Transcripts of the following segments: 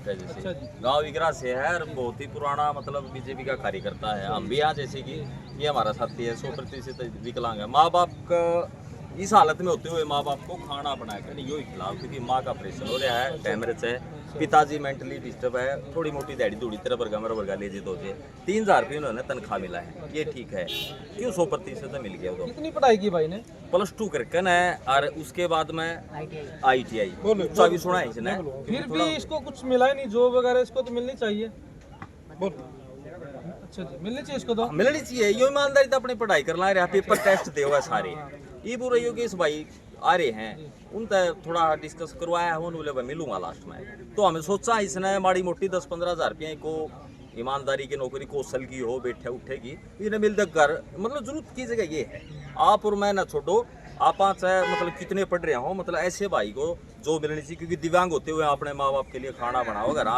है। जैसे अच्छा जी। गांव विगरा से है और बहुत ही पुराना मतलब बीजेपी का कार्यकर्ता है। हम भी यहाँ जैसे कि ये हमारा साथी है, 100% विकलांग है। माँ बाप का इस हालत में होते हुए माँ बाप को खाना बनाकर यो खिलाओ, क्योंकि माँ का ऑपरेशन हो रहा है, डैमेज है, पिताजी मेंटली डिस्टर्ब है, थोड़ी मोटी दाढ़ी दूड़ी तेरा वर्गा मेरा वर्गा ले जी तो 3,000 रुपये उन्होंने तनख्वाह मिला है, ये ठीक है क्यों? 100% मिल गया। वो कितनी पढ़ाई की भाई ने? +2 करके है और उसके बाद में ITI ऊंचा भी सुना है इसने। फिर भी इसको कुछ मिला ही नहीं, जॉब वगैरह इसको तो मिलनी चाहिए। अच्छा जी, मिलनी चाहिए इसको तो। मिलनी चाहिए, यो ईमानदारी तो अपनी पढ़ाई करना रहा, पेपर टेस्ट दे हुआ सारे ये पूरा यो कि इस भाई आ रहे हैं उनसे थोड़ा डिस्कस करवाया है, उन्होंने बोले मिलूंगा लास्ट में। तो हमें सोचा इसने माड़ी मोटी 10-15 हज़ार रुपये को ईमानदारी की नौकरी कौशल की हो, बैठे उठेगी इन्हें मिल कर, मतलब जरूरत की जगह ये है। आप और मैं ना छोड़ो, आप चाहे मतलब कितने पढ़ रहे हो, मतलब ऐसे भाई को जो मिलनी चाहिए, क्योंकि दिव्यांग होते हुए अपने माँ बाप के लिए खाना बनाओ। अगर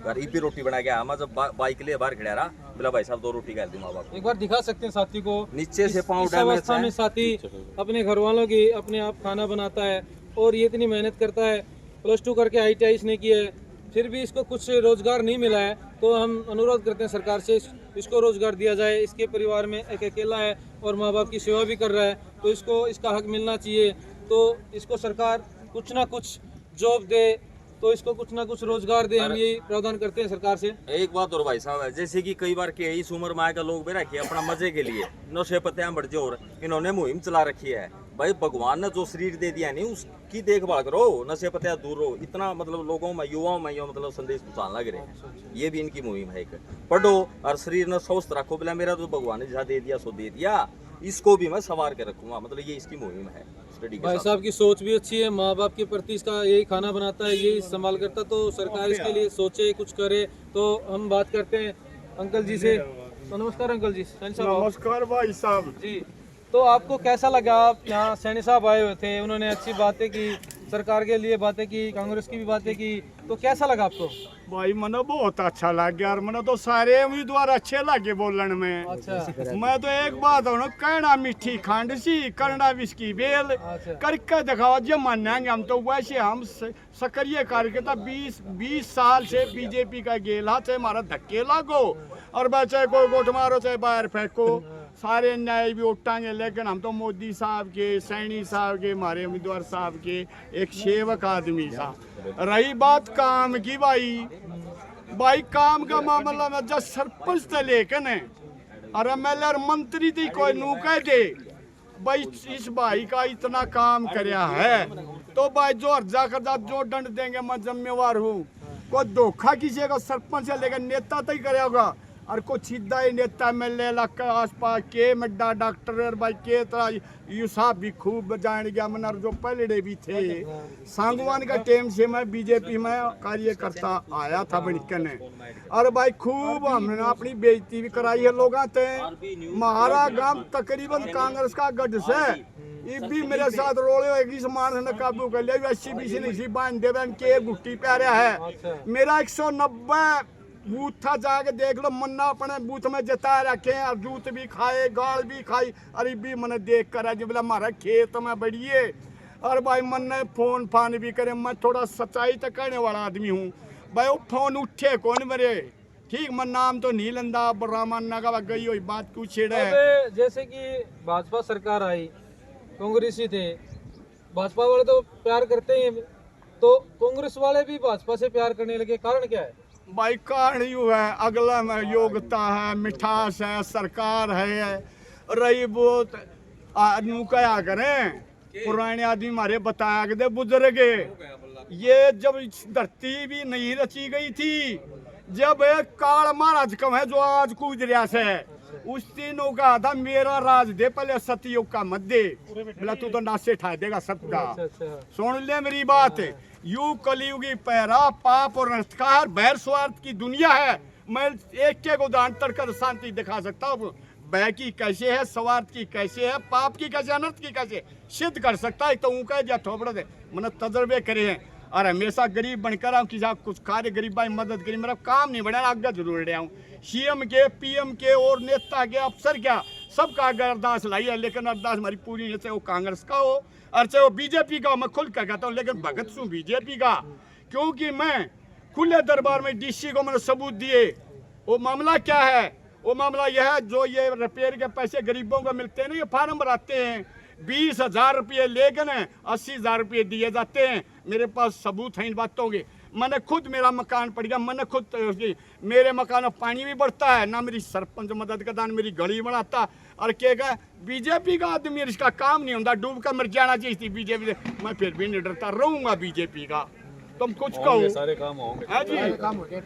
घर ही रोटी बना के मैं जब बाइक के लिए बाहर खड़ा रहा, बोला भाई साहब 2 रोटी खा दी माँ बाप को। एक बार दिखा सकते हैं साथी को, नीचे से पाँव इस अवस्था में साथी अपने घर वालों की अपने आप खाना बनाता है और ये इतनी मेहनत करता है। +2 करके ITI इसने की है, फिर भी इसको कुछ रोजगार नहीं मिला है। तो हम अनुरोध करते हैं सरकार से इसको रोजगार दिया जाए। इसके परिवार में एक अकेला है और माँ बाप की सेवा भी कर रहा है, तो इसको इसका हक मिलना चाहिए। तो इसको सरकार कुछ ना कुछ जॉब दे, तो इसको कुछ ना कुछ रोजगार दे, हम यही प्रावधान करते हैं सरकार से। एक बात और भाई साहब है, जैसे कि कई बार के इस उम्र में आएगा लोग भी रखे अपना मजे के लिए नशे पत्ते बढ़ जाओ, और इन्होंने मुहिम चला रखी है। भाई भगवान ने जो शरीर दे दिया नहीं उसकी देखभाल करो, नशे पत्ते दूर रहो। इतना मतलब लोगों में युवाओं में यो मतलब संदेश पहुंचाने लग रहे हैं, ये भी इनकी मुहिम है। पढ़ो और शरीर ने स्वस्थ रखो, बोला मेरा तो भगवान ने जहाँ दे दिया सो दे दिया, इसको भी मैं संवार के रखूंगा, मतलब ये इसकी मुहिम है। भाई साहब की सोच भी अच्छी है, माँ बाप के प्रति इसका यही खाना बनाता है, यही संभाल करता। तो सरकार इसके लिए सोचे, कुछ करे। तो हम बात करते हैं अंकल जी से। तो नमस्कार अंकल जी। नमस्कार भाई साहब जी। तो आपको कैसा लगा? आप यहाँ सैनी साहब आए हुए थे, उन्होंने अच्छी बातें की, सरकार के लिए बातें की, कांग्रेस की भी बातें की, तो कैसा लगा आपको? भाई मनो बहुत अच्छा लग गया, और मनो तो सारे उम्मीदवार अच्छे लगे बोलन में। अच्छा। मैं तो एक बात हूँ, कहना मीठी खंड सी, करना विस्की बेल, अच्छा। करके दिखाओ जो मानेंगे हम। तो वैसे हम सक्रिय कार्यकर्ता 20 साल से बीजेपी का गेला, चाहे हमारा धक्के लागो और चाहे कोई गोट मारो चाहे बाहर फेंको, सारे न्याय भी उठाएंगे। लेकिन हम तो मोदी साहब के, सैनी साहब के, हमारे उम्मीदवार साहब के एक सेवक आदमी सा। रही बात काम की, भाई काम का मामला में जब सरपंच से लेकर और MLA और मंत्री थी कोई नू कह दे भाई इस भाई का इतना काम करया है, तो भाई जो अर्जा करदा जो दंड देंगे मैं जिम्मेवार हूँ। कोई धोखा किसी का सरपंच से लेकर नेता तक करे होगा, और कुछ सीधा ही नेता MLA इलाका आसपास के मड्डा डॉक्टर और भाई के तरह यू साहब भी खूब जान गया। मन जो पहले भी थे सांगवान का टाइम से मैं बीजेपी में कार्यकर्ता आया था बनकर, और भाई खूब हमने अपनी बेइज्जती भी कराई है लोगों से। हमारा गांव तकरीबन कांग्रेस का गढ़ से ये भी मेरे साथ रोले होगी, सामान ने काबू कर लिया। 80-20 नहीं बांध देवन के गुट्टी पे रहा है। मेरा 190 बूथ था, जाके देख लो। मन्ना अपने बूथ में जता रखे हैं, और जूत भी खाए, गाल भी खाई, अरे भी मैंने देख कर जो बोला हमारा खेत में बढ़िए। और भाई मन ने फोन फान भी करे। मैं थोड़ा सच्चाई तक कहने वाला आदमी हूँ भाई। वो फोन उठे कौन मेरे, ठीक मैं नाम तो नहीं लंदा, रामान्ना का गई हुई बात क्यों छेड़े है। जैसे कि भाजपा सरकार आई, कांग्रेसी थे, भाजपा वाले तो प्यार करते हैं, तो कांग्रेस वाले भी भाजपा से प्यार करने लगे, कारण क्या है? भाई कारण यू है, अगला में योग्यता है, मिठास है, सरकार है। रही बहुत आदमी क्या करें, पुराने आदमी हमारे बताया दे बुजुर्ग, ये जब धरती भी नहीं रची गई थी, जब एक काल महाराज कम है जो आज कूद रहा से, उस तीनों का था मेरा राज दे, पहले सतयुग का मत दे। बोला तू तो नासे ठा देगा सबका। सुन ले मेरी बात, यू कलयुगी पैरा पाप और नष्टकार भैर स्वार्थ की दुनिया है। मैं एक एक उदाहरण तड़कर शांति दिखा सकता हूँ। भय की कैसे है, स्वार्थ की कैसे है, पाप की कैसे, अनर्थ की कैसे सिद्ध कर सकता है। तो ऊँका या थोपड़ दे मैंने तजर्बे करे हैं, और हमेशा गरीब बनकर आऊँ कि कुछ कार्य गरीबा की मदद करी। मेरा काम नहीं बढ़ा, आगे जरूर रहा हूँ। CM के, PM के और नेता के, अफसर क्या सबका आगे अरदास लाई है, लेकिन अरदास हमारी पूरी नहीं, चाहे वो कांग्रेस का हो और चाहे वो बीजेपी का हो। मैं खुल कर कहता हूँ, लेकिन भगत हूँ बीजेपी का, क्योंकि मैं खुले दरबार में डीसी को मैंने सबूत दिए। वो मामला क्या है? वो मामला यह है, जो ये रिपेयर के पैसे गरीबों को मिलते हैं ना, ये फार्म भराते हैं, 20,000 रुपये लेकिन 80,000 रुपये दिए जाते हैं। मेरे पास सबूत हैं इन बातों के। मैंने खुद, मेरा मकान पड़ गया, मैंने खुद, मेरे मकान में पानी भी बढ़ता है ना, मेरी सरपंच मदद करता, मेरी गली बनाता, और क्या बीजेपी का आदमी, इसका काम नहीं होता, डूब कर मर जाना चाहिए थी बीजेपी से। मैं फिर भी नहीं डरता, रहूंगा बीजेपी का। तुम कुछ कहो, सारे काम होंगे जी,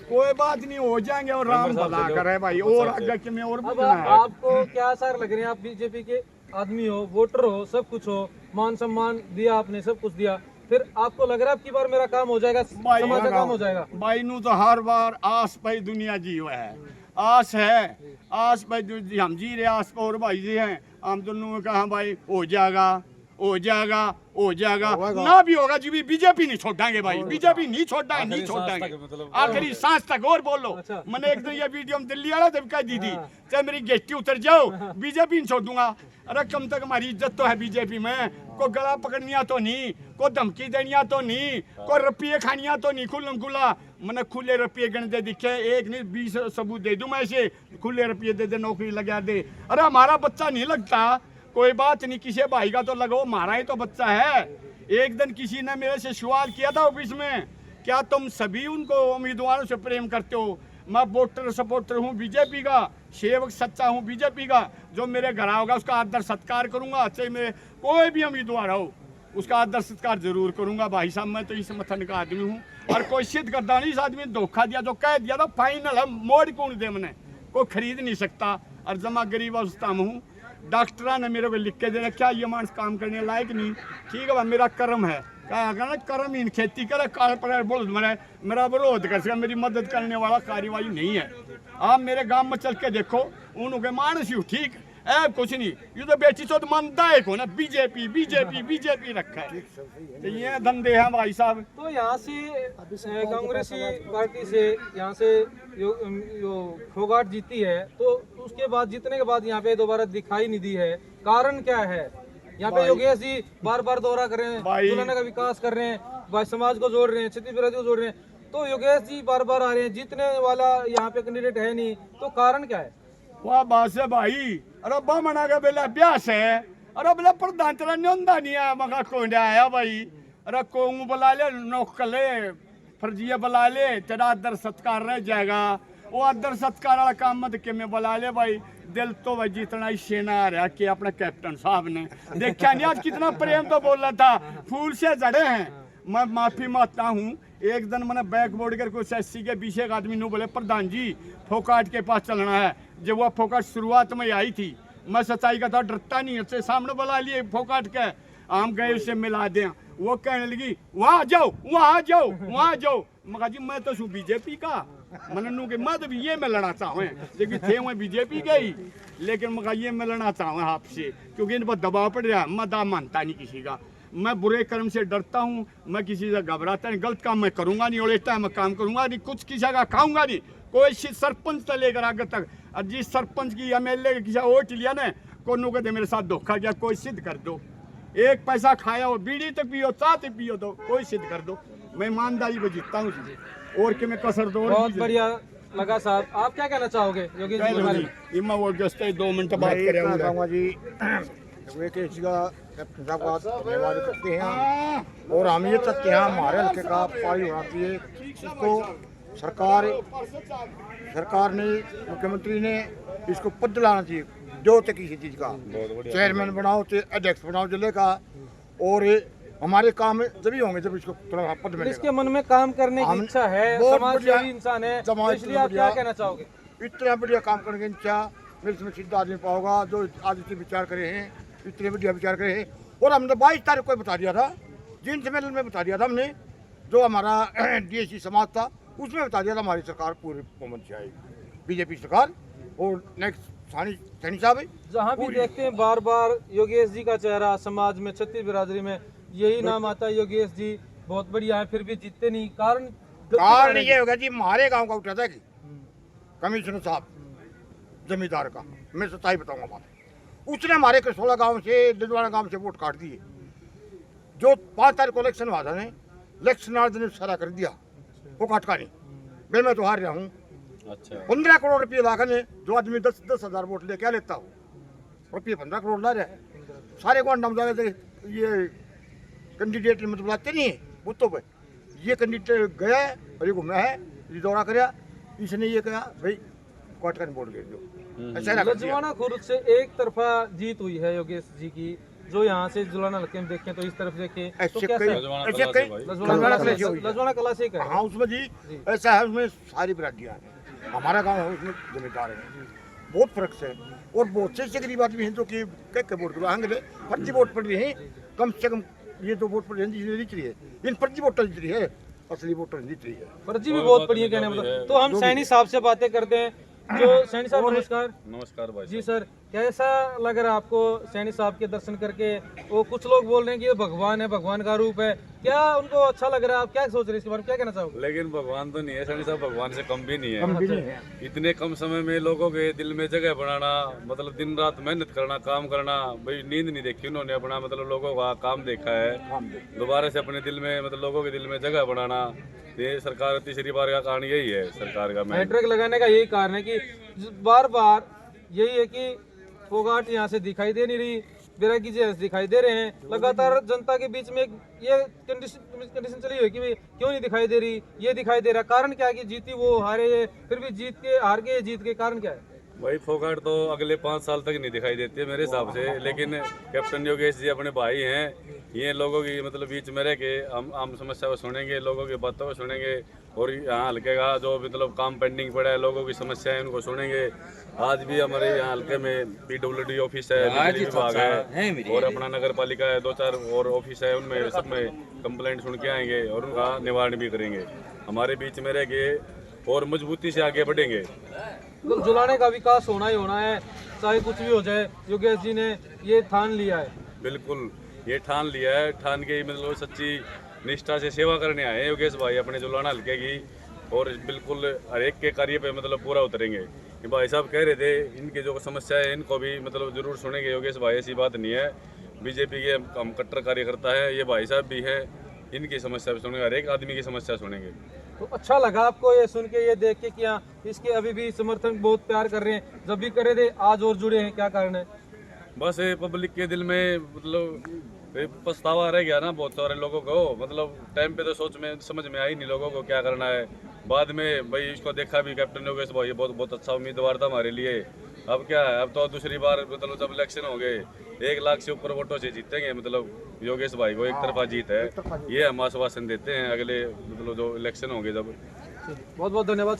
कोई बात नहीं, हो जाएंगे, और राम भला करे भाई। और आगे कि मैं और अब पूछना है। आपको क्या आसार लग रहे हैं? आप बीजेपी के आदमी हो, वोटर हो, सब कुछ हो, मान सम्मान दिया आपने, सब कुछ दिया, फिर आपको लग रहा है अब की बार मेरा काम हो जाएगा, समाज का काम हो जाएगा? भाई नू तो हर बार आस भाई दुनिया जी हुआ है, आस है, आस भाई हम जी रहे आस पर, और भाई जी हैं, हम दोनों कहा भाई हो जाएगा, हो जाएगा, हो जाएगा, ना भी होगा जी, भी बीजेपी नहीं छोड़ाएंगे भाई, बीजेपी नहीं छोड़ाएंगे, नहीं छोड़ाएंगे आखिरी सांस तक। और बोलो, मैंने एक दिन ये वीडियो में दिल्ली वाला जब कह दी थी, चाहे मेरी गेस्टी उतर जाओ, बीजेपी नहीं छोड़ दूंगा। अरे कम तक हमारी इज्जत तो है बीजेपी में, को गला पकड़निया तो नहीं, को धमकी देनिया तो नहीं, को रुपये खानिया तो नहीं, खुल्लम खुला। मैंने खुले रुपये गणदे दिखे, एक नहीं 20 सबूत दे दूं मैं ऐसे, खुले रुपये दे दे, नौकरी लगा दे। अरे हमारा बच्चा नहीं लगता, कोई बात नहीं, किसी भाई का तो लगाओ, हमारा ही तो बच्चा है। एक दिन किसी ने मेरे से सवाल किया था ऑफिस में, क्या तुम सभी उनको उम्मीदवारों से प्रेम करते हो? मैं वोटर सपोर्टर हूँ बीजेपी का, सेवक सच्चा हूँ बीजेपी का, जो मेरे घर होगा उसका आदर सत्कार करूंगा, चाहे मेरे कोई भी उम्मीदवार हो उसका आदर सत्कार जरूर करूंगा। भाई साहब मैं तो इस मथन का आदमी हूँ, और कोई सिद्ध करता नहीं, इस आदमी ने धोखा दिया, जो कह दिया था फाइनल है, मोड़ कौन दे, मैंने कोई खरीद नहीं सकता, और जमा गरीब अवस्था में हूँ। डॉक्टर ने मेरे को लिख के दे रखा, ये मानस काम करने लायक नहीं, ठीक है भाई, मेरा कर्म है, क्या कर्म इन खेती करे, काल पर बोल मेरा विरोध कर सका, मेरी मदद करने वाला कार्यवाही नहीं है। आप मेरे गांव में चल के देखो, उनके मानस ही ठीक है, कुछ नहीं, ये तो बेटी तो मानता है को ना, बीजेपी बीजेपी बीजेपी रखा है, तो ये धंधे हैं भाई साहब। तो यहाँ से कांग्रेसी पार्टी से यहाँ से फोगाट जीती है, तो उसके बाद जीतने के बाद यहाँ पे दोबारा दिखाई नहीं दी है, कारण क्या है? यहाँ पे योगेश जी बार बार दौरा कर रहे हैं, तुलना का विकास कर रहे हैं, भाई समाज को जोड़ रहे हैं, छत्तीसगढ़ को जोड़ रहे हैं, तो योगेश जी बार बार आ रहे हैं, जीतने वाला यहाँ पे कैंडिडेट है नहीं, तो कारण क्या है? वाह बात है भाई, अरे मना के बेला अभ्यास है, अरे बोला प्रधान तेरा न्योंदा नहीं है, मगा कौन आया भाई, अरे को बुला ले, नौकले फर्जिया बुला ले, तेरा आदर सत्कार रह जाएगा, वो आदर सत्कार वाला काम मत के में बुला ले भाई। दिल तो भाई जितना ही सेना आ रहा कि अपने कैप्टन साहब ने देखा नहीं आज कितना प्रेम तो बोल रहा था, फूल से जड़े हैं। मैं माफी मांगता हूँ, एक दिन मैंने बैक बोर्ड कर कुछ एससी के 20 एक आदमी ने बोले प्रधान जी फोकाट के पास चलना है, जब वह फोकाट शुरुआत में आई थी, मैं सच्चाई का था, डरता नहीं है, सामने बुला लिए फोकाट के, हम गए उसे मिला दें, वो कहने लगी वहाँ जाओ वहाँ जाओ वहाँ जाओ, मगा जी मैं तो बीजेपी का, मैंने नू के मैं तो ये मैं लड़ना चाहूँ, लेकिन थे मैं बीजेपी के ही, लेकिन मगा ये मैं लड़ना चाहूँ आपसे, क्योंकि इन पर दबाव पड़ रहा है, मैं दाम मानता नहीं किसी का, मैं बुरे कर्म से डरता हूँ, मैं किसी से घबराता नहीं, गलत काम मैं करूँगा नहीं, उलेटा मैं काम करूँगा नहीं, कुछ किसी का खाऊंगा नहीं, कोई सरपंच से लेकर आगे तक, और जिस सरपंच की MLA किसी वोट लिया ना, को कहते मेरे साथ धोखा किया, कोई सिद्ध कर दो, एक पैसा खाया हो, बीड़ी तक पियो, चाय तक पियो, तो कोई सिद्ध कर दो, मैं ईमानदारी को जीतता हूँ, और कि मैं कसर दो। बहुत बढ़िया लगा साहब, आप क्या कहना चाहोगे योगेश जी के बारे में? वो जस्ट 2 मिनट बात करेंगे जी, योगेश जी का कैप्टन साहब का धन्यवाद करते हैं, और हम ये चाहते हैं हमारे हल्के का पारी होना चाहिए, इसको सरकार ने, मुख्यमंत्री ने इसको पद दिलाना चाहिए, जो तक किसी चीज़ का चेयरमैन बनाओ, अध्यक्ष बनाओ जिले का, और हमारे काम जब ही होंगे जब इसको थोड़ा पद मिलेगा। इसके मन में काम करने की इच्छा है, समाजसेवी इंसान है, तो इसलिए आप क्या कहना चाहोगे? इतना बढ़िया काम करने की इच्छा मेरे इसमें सीधा आदमी पाओगा, जो आज इतने विचार करे हैं, इतने बढ़िया विचार करे हैं, और हमने 22 तारीख को बता दिया था, जिन सम्मेलन में बता दिया था हमने, जो हमारा DSC समाज था उसमें बता दिया था हमारी सरकार पूरी बहुमत से आएगी, बीजेपी सरकार, और नेक्स्ट सैनी साहब जहाँ भी देखते हैं बार बार योगेश जी का चेहरा समाज में, छत्तीस बिरादरी में यही नाम आता है, योगेश जी बहुत बढ़िया है, फिर भी जीतते नहीं, कारण ये होगा जी, हमारे गांव का उठा था कि कमिश्नर साहब जमींदार का, मैं सच्चाई बताऊंगा बात, उसने हमारे 16 गांव से, दिलवाना गांव से वोट काट दिए, जो 5 तारीख को इलेक्शन हुआ था, इलेक्शन आज ने सारा कर दिया, वो काट का नहीं, भाई मैं तो हार रहा हूँ। अच्छा 15 करोड़ रुपये लाखने जो आदमी 10,000 वोट ले क्या लेता हूँ, रुपये 15 करोड़ ला रहा है। सारे को नाम जाने ये कैंडिडेट मतलब लाते नहीं है बूथों पे। ये कैंडिडेट गया है और ये घूमा है, ये दौरा कराया, इसने ये कहा भाई क्वाट का वोट दे दो। ऐसा रखा दिया। लजवाना खुर्द से एक तरफा जीत हुई है योगेश जी की, जो यहाँ से जुलाना हल्के में देखें तो इस तरफ देखें तो ऐसे कैसा कई है? ऐसे कई लजवाना कला से हुई है। लजवाना कला से क्या है? हाँ उसमें जी ऐसा है, उसमें सारी बिरादियाँ हैं। हमारा गांव है उसमें जमींदार है, बहुत फर्क से। और बहुत से गरीब आदमी हैं जो कि क्या वोट करो आगे फर्जी वोट पड़ रही है। कम से कम ये तो वोट पड़ रही है जीत रही है, इन फर्जी वोटर जीत रही है, असली वोटर जीत रही है। फर्जी भी बहुत पड़ी है कहने मतलब। तो हम सैनी साहब से बातें करते हैं। जो सैनी साहब नमस्कार। नमस्कार भाई जी सर, कैसा लग रहा है आपको सैनी साहब के दर्शन करके? वो कुछ लोग बोल रहे हैं कि ये भगवान है, भगवान का रूप है, क्या उनको अच्छा लग रहा है? आप क्या सोच रहे हैं इसके बारे में, क्या कहना चाहोगे? लेकिन भगवान तो नहीं है सैनी साहब, भगवान से कम भी नहीं है। इतने कम समय में लोगों के दिल में जगह बनाना, मतलब दिन रात मेहनत करना, काम करना, भाई नींद नहीं देखी उन्होंने, अपना मतलब लोगों का काम देखा है, दोबारा से अपने दिल में मतलब लोगों के दिल में जगह बनाना। ये सरकार तीसरी बार का कारण यही है सरकार का। हैट्रिक लगाने का यही कारण है कि बार बार यही है कि फोगाट यहाँ से दिखाई दे नहीं रही, बैरागी जी दिखाई दे रहे हैं। लगातार जनता के बीच में ये कंडीशन चली हुई है कि भाई क्यों नहीं दिखाई दे रही, ये दिखाई दे रहा। कारण क्या है कि जीती वो हारे ये, फिर भी जीत के हार के जीत के कारण क्या है? भाई फोगाट तो अगले 5 साल तक नहीं दिखाई देती है मेरे हिसाब से। लेकिन कैप्टन योगेश जी अपने भाई हैं, ये लोगों की मतलब बीच में रह के हम समस्या को सुनेंगे, लोगों की बातों को सुनेंगे, और यहाँ हल्के का जो मतलब काम पेंडिंग पड़ा है, लोगों की समस्याएं उनको सुनेंगे। आज भी हमारे यहाँ हल्के में PWD ऑफिस है, बिजली विभाग है, और अपना नगर पालिका है, 2-4 और ऑफिस है, उनमें सब में कंप्लेंट सुन के आएंगे और उनका निवारण भी करेंगे। हमारे बीच में रह के और मजबूती से आगे बढ़ेंगे। तो जुलाने का विकास होना ही होना है, चाहे कुछ भी हो जाए। योगेश जी ने ये ठान लिया है। बिल्कुल ये ठान लिया है, ठान के मतलब सच्ची निष्ठा से सेवा करने आए हैं योगेश भाई अपने जुलाना हल्के की, और बिल्कुल हर एक के कार्य पे मतलब पूरा उतरेंगे। ये भाई साहब कह रहे थे इनकी जो समस्या है इनको भी मतलब जरूर सुनेंगे योगेश भाई, ऐसी बात नहीं है। बीजेपी के हम कट्टर कार्यकर्ता है, ये भाई साहब भी है, इनकी समस्या भी सुनेंगे, हर एक आदमी की समस्या सुनेंगे। तो अच्छा लगा आपको ये सुन के, ये देख के कि हाँ इसके अभी भी समर्थन बहुत प्यार कर रहे हैं, जब भी करे थे आज और जुड़े हैं, क्या कारण है? बस ये पब्लिक के दिल में मतलब ये पछतावा रह गया ना बहुत सारे लोगों को, मतलब टाइम पे तो सोच में समझ में आई नहीं लोगों को क्या करना है। बाद में भाई इसको देखा भी कैप्टन योगेश भाई बहुत बहुत अच्छा उम्मीदवार था हमारे लिए। अब क्या है, अब तो दूसरी बार मतलब जब इलेक्शन हो गए 1 लाख से ऊपर वोटों से जीतेंगे, मतलब योगेश भाई को एक तरफा जीत है, ये हम आश्वासन देते हैं। अगले मतलब जो इलेक्शन होंगे जब। बहुत बहुत धन्यवाद।